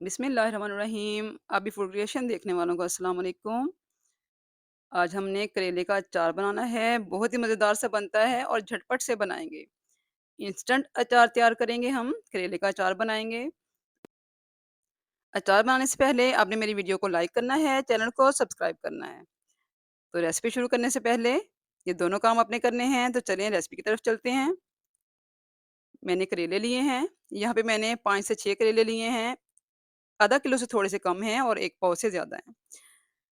बिस्मिल्लाहिर्रहमानिर्रहीम। अभी food creation देखने वालों को अस्सलाम वालेकुम। आज हमने करेले का अचार बनाना है, बहुत ही मज़ेदार सा बनता है और झटपट से बनाएँगे। इंस्टेंट अचार तैयार करेंगे हम, करेले का अचार बनाएँगे। अचार बनाने से पहले आपने मेरी वीडियो को लाइक करना है, चैनल को सब्सक्राइब करना है। तो रेसिपी शुरू करने से पहले ये दोनों काम आपने करने हैं, तो चलिए रेसिपी की तरफ चलते हैं। मैंने करेले लिए हैं, यहाँ पे मैंने 5 से 6 करेले लिए हैं, आधा किलो से थोड़े से कम हैं और 1 पाव से ज़्यादा हैं।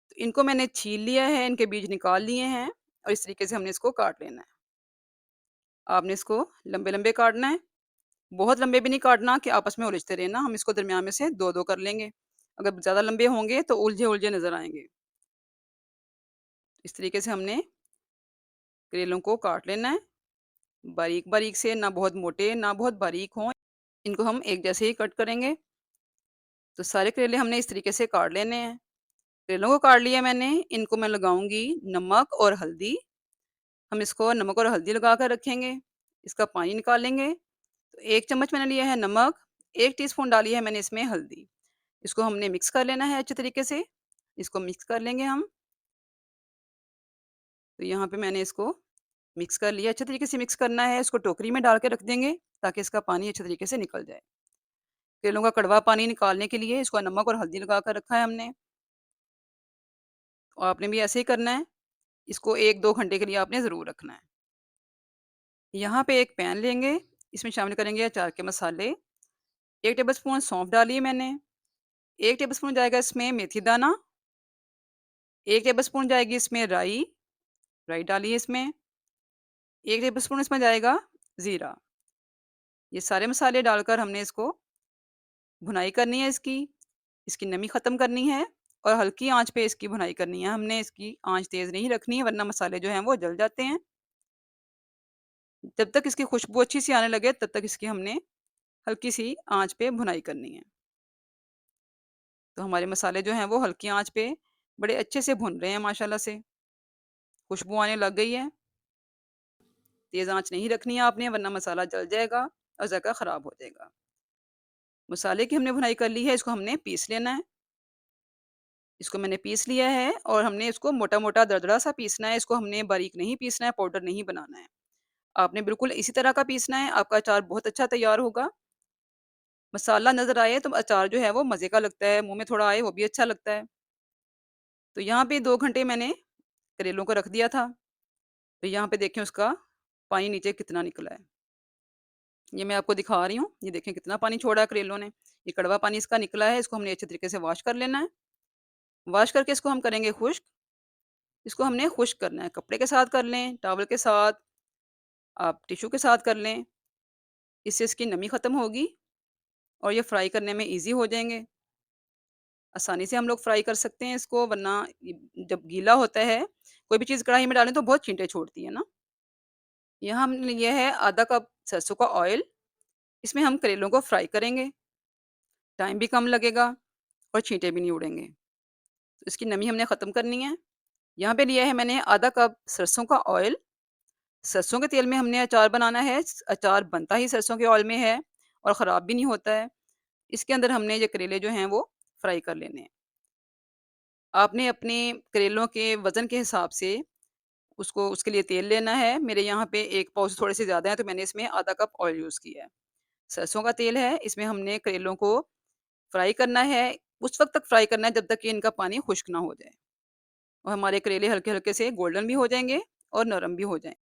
तो इनको मैंने छील लिया है, इनके बीज निकाल लिए हैं और इस तरीके से हमने इसको काट लेना है। आपने इसको लंबे-लंबे काटना है, बहुत लंबे भी नहीं काटना कि आपस में उलझते रहें ना, हम इसको दरमियान में से 2-2 कर लेंगे। अगर ज़्यादा लंबे होंगे तो उलझे-उलझे नज़र आएँगे। इस तरीके से हमने करेलों को काट लेना है, बारीक-बारीक से, ना बहुत मोटे, ना बहुत बारीक हों। इनको हम एक जैसे ही कट करेंगे। तो सारे करेले हमने इस तरीके से काट लेने हैं। करेलों को काट लिया मैंने, इनको मैं लगाऊँगी नमक और हल्दी। हम इसको नमक और हल्दी लगा कर रखेंगे, इसका पानी निकालेंगे। तो 1 चम्मच मैंने लिया है नमक, 1 टीस्पून डाली है मैंने इसमें हल्दी। इसको हमने मिक्स कर लेना है अच्छे तरीके से, इसको मिक्स कर लेंगे हम। तो यहाँ पे मैंने इसको मिक्स कर लिया, अच्छे तरीके से मिक्स करना है, इसको टोकरी में डाल के रख देंगे ताकि इसका पानी अच्छे तरीके से निकल जाए। केलों का कड़वा पानी निकालने के लिए इसको नमक और हल्दी लगा कर रखा है हमने और आपने भी ऐसे ही करना है, इसको 1-2 घंटे के लिए आपने ज़रूर रखना है। यहाँ पे एक पैन लेंगे, इसमें शामिल करेंगे अचार के मसाले। 1 टेबलस्पून सौंफ डाली है मैंने, 1 टेबलस्पून जाएगा इसमें मेथी दाना, 1 टेबलस्पून जाएगी इसमें राई, राई डाली है इसमें, 1 टेबलस्पून इसमें जाएगा ज़ीरा। ये सारे मसाले डालकर हमने इसको भुनाई करनी है इसकी, इसकी नमी ख़त्म करनी है और हल्की आँच पे इसकी भुनाई करनी है। हमने इसकी आँच तेज़ नहीं रखनी है वरना मसाले जो हैं वो जल जाते हैं। जब तक इसकी खुशबू अच्छी-सी आने लगे तब तक इसकी हमने हल्की-सी आँच पे भुनाई करनी है। तो हमारे मसाले जो हैं वो हल्की आँच पे बड़े अच्छे से भुन रहे हैं माशाल्लाह से, खुशबू आने लग गई है। तेज़ आँच नहीं रखनी है आपने वरना मसाला जल जाएगा और ज़ायक़ा ख़राब हो जाएगा। मसाले की हमने भुनाई कर ली है, इसको हमने पीस लेना है। इसको मैंने पीस लिया है और हमने इसको मोटा-मोटा दरदरा सा पीसना है, इसको हमने बारीक नहीं पीसना है, पाउडर नहीं बनाना है। आपने बिल्कुल इसी तरह का पीसना है, आपका अचार बहुत अच्छा तैयार होगा। मसाला नज़र आए तो अचार जो है वो मज़े का लगता है, मुँह में थोड़ा आए वो भी अच्छा लगता है। तो यहाँ पे 2 घंटे मैंने करेलों को रख दिया था। तो यहाँ पे देखें उसका पानी नीचे कितना निकला है। ये मैं आपको दिखा रही हूँ, ये देखें कितना पानी छोड़ा है करेलों ने। ये कड़वा पानी इसका निकला है, इसको हमने अच्छे तरीके से वॉश कर लेना है। वॉश करके इसको हम करेंगे खुश्क। इसको हमने खुश्क करना है, कपड़े के साथ कर लें, टॉवल के साथ, आप टिश्यू के साथ कर लें। इससे इसकी नमी ख़त्म होगी और ये फ्राई करने में ईज़ी हो जाएँगे। आसानी से हम लोग फ्राई कर सकते हैं इसको वरना जब गीला होता है, कोई भी चीज़ कढ़ाई में डालें तो बहुत छींटे छोड़ती है ना। यहाँ हमने लिया है आधा कप सरसों का ऑयल, इसमें हम करेलों को फ्राई करेंगे, टाइम भी कम लगेगा और छींटे भी नहीं उड़ेंगे। तो इसकी नमी हमने ख़त्म करनी है। यहाँ पे लिया है मैंने आधा कप सरसों का ऑयल, सरसों के तेल में हमने अचार बनाना है, अचार बनता ही सरसों के ऑयल में है और ख़राब भी नहीं होता है। इसके अंदर हमने ये करेले जो हैं वो फ्राई कर लेने हैं। आपने अपने करेलों के वज़न के हिसाब से उसको उसके लिए तेल लेना है। मेरे यहाँ पे 1 पाव से थोड़े से ज़्यादा है तो मैंने इसमें आधा कप ऑयल यूज़ किया है। सरसों का तेल है, इसमें हमने करेलों को फ्राई करना है, उस वक़्त तक फ्राई करना है जब तक कि इनका पानी खुश्क ना हो जाए और हमारे करेले हल्के-हल्के से गोल्डन भी हो जाएँगे और नरम भी हो जाएँ।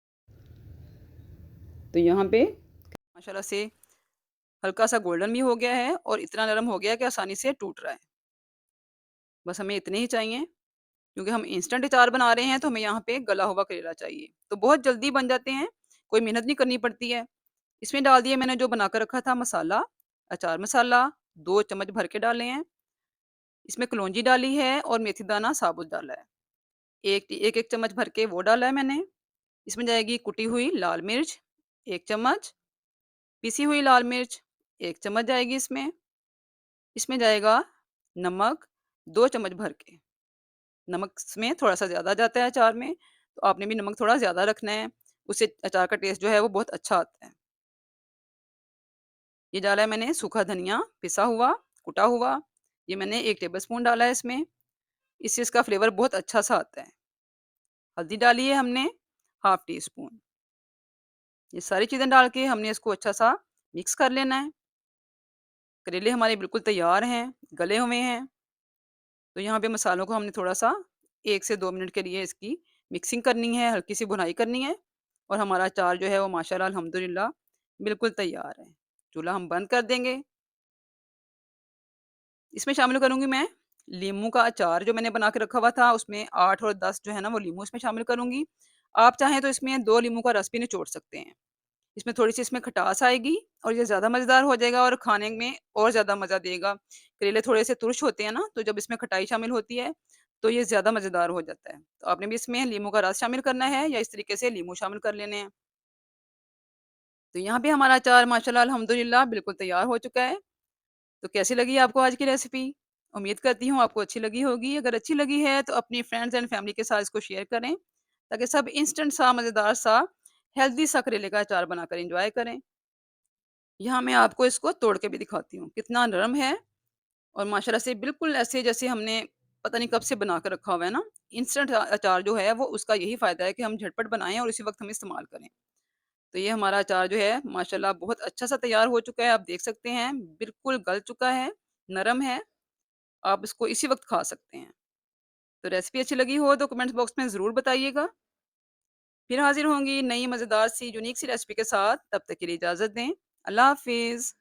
तो यहाँ पे माशाल्लाह से हल्का-सा गोल्डन भी हो गया है और इतना नरम हो गया है कि आसानी से टूट रहा है। बस हमें इतने ही चाहिए क्योंकि हम इंस्टेंट अचार बना रहे हैं तो हमें यहाँ पे गला हुआ करेला चाहिए। तो बहुत जल्दी बन जाते हैं, कोई मेहनत नहीं करनी पड़ती है। इसमें डाल दिया मैंने जो बना कर रखा था मसाला, अचार मसाला 2 चम्मच भर के डाले हैं। इसमें कलौंजी डाली है और मेथी दाना साबुत डाला है। 1-1 चम्मच भर के वो डाला है मैंने। इसमें जाएगी कुटी हुई लाल मिर्च 1 चम्मच, पिसी हुई लाल मिर्च 1 चम्मच जाएगी इसमें। इसमें जाएगा नमक 2 चम्मच भर के। नमक इसमें थोड़ा-सा ज़्यादा जाता है अचार में, तो आपने भी नमक थोड़ा ज़्यादा रखना है, उससे अचार का टेस्ट जो है वो बहुत अच्छा आता है। ये डाला है मैंने सूखा धनिया पिसा हुआ, कुटा हुआ, ये मैंने 1 टेबलस्पून डाला है इसमें, इससे इसका फ्लेवर बहुत अच्छा-सा आता है। हल्दी डाली है हमने हाफ टी स्पून। ये सारी चीज़ें डाल के हमने इसको अच्छा-सा मिक्स कर लेना है। करेले हमारे बिल्कुल तैयार हैं, गले हुए हैं। तो यहाँ पे मसालों को हमने थोड़ा-सा 1 से 2 मिनट के लिए इसकी मिक्सिंग करनी है, हल्की-सी भुनाई करनी है और हमारा अचार जो है वो माशाअल्लाह अल्हम्दुलिल्लाह बिल्कुल तैयार है। चूल्हा हम बंद कर देंगे। इसमें शामिल करूँगी मैं लीमू का अचार जो मैंने बना के रखा हुआ था, उसमें 8 और 10 जो है ना वो लीमू इसमें शामिल करूँगी। आप चाहें तो इसमें 2 लीमू का रस भी निचोड़ सकते हैं। इसमें थोड़ी-सी इसमें खटास आएगी और ये ज़्यादा मज़ेदार हो जाएगा और खाने में और ज़्यादा मज़ा देगा। करेले थोड़े-से तुरश होते हैं ना, तो जब इसमें खटाई शामिल होती है, तो ये ज़्यादा मज़ेदार हो जाता है। तो आपने भी इसमें लीमू का रस शामिल करना है या इस तरीके से लीमू शामिल कर लेने हैं। तो यहाँ पे हमारा अचार माशाअल्लाह अल्हम्दुलिल्लाह बिल्कुल तैयार हो चुका है। तो कैसी लगी आपको आज की रेसिपी? उम्मीद करती हूँ आपको अच्छी लगी होगी। अगर अच्छी लगी है तो अपनी फ्रेंड्स एंड फैमिली के साथ इसको शेयर करें, ताकि सब इंस्टेंट सा, मज़ेदार सा, हेल्दी सा करेले का अचार बनाकर एन्जॉय करें। यहाँ मैं आपको इसको तोड़ के भी दिखाती हूँ, कितना नरम है और माशाल्लाह से बिल्कुल ऐसे जैसे हमने पता नहीं कब से बना कर रखा हुआ है ना। इंस्टेंट अचार जो है वो उसका यही फ़ायदा है कि हम झटपट बनाएँ और इसी वक़्त हम इस्तेमाल करें। तो ये हमारा अचार जो है माशाल्लाह बहुत अच्छा-सा तैयार हो चुका है, आप देख सकते हैं, बिल्कुल गल चुका है, नरम है, आप इसको इसी वक़्त खा सकते हैं। तो रेसिपी अच्छी लगी हो तो कमेंट्स बॉक्स में ज़रूर बताइएगा। फिर हाज़िर होंगी नई मज़ेदार सी यूनिक सी रेसिपी के साथ, तब तक के लिए इजाज़त दें। अल्लाह हाफ़िज़।